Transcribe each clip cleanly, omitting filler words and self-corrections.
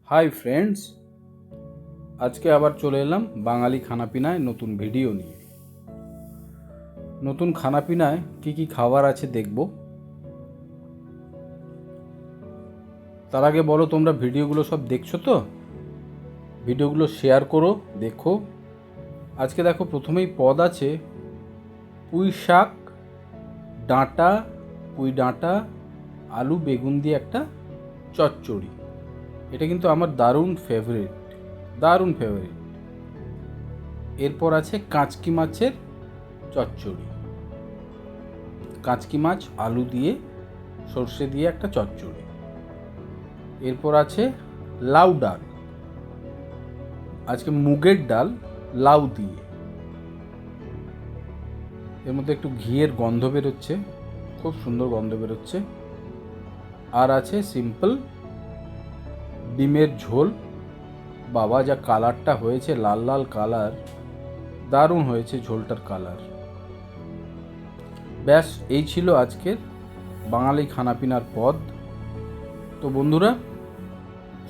Hi friends, আজকে আবার চলে এলাম বাঙালি খানাপিনায় নতুন ভিডিও নিয়ে। নতুন খানাপিনায় কি কি খাবার আছে দেখব। তার আগে বলো, তোমরা ভিডিওগুলো সব দেখছো তো? ভিডিওগুলো শেয়ার করো, দেখো। আজকে দেখো, প্রথমেই পদ আছে পুঁই শাক, ডাঁটা, পুঁই ডাঁটা, আলু বেগুন দিয়ে একটা চচ্চড়ি। এটা কিন্তু আমার দারুণ ফেভারিট। এরপর আছে কাঁচকি মাছের চচ্চড়ি, কাঁচকি মাছ আলু দিয়ে সর্ষে দিয়ে একটা চচ্চড়ি। এরপর আছে লাউ ডাল, আজকে মুগের ডাল লাউ দিয়ে, এর মধ্যে একটু ঘিয়ের গন্ধ বেরোচ্ছে, খুব সুন্দর গন্ধ বেরোচ্ছে। আর আছে সিম্পল ডিমের ঝোল। বাবা, যা কালারটা হয়েছে, লাল লাল কালার, দারুণ হয়েছে ঝোলটার কালার। ব্যাস, এই ছিল আজকের বাঙালি খানাপিনার পদ। তো বন্ধুরা,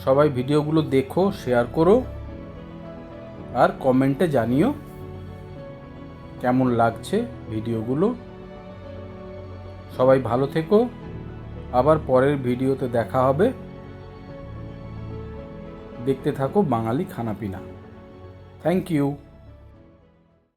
সবাই ভিডিওগুলো দেখো, শেয়ার করো, আর কমেন্টে জানিও কেমন লাগছে ভিডিওগুলো। সবাই ভালো থেকো, আবার পরের ভিডিওতে দেখা হবে। দেখতে থাকো বাঙালি খানাপিনা। Thank you.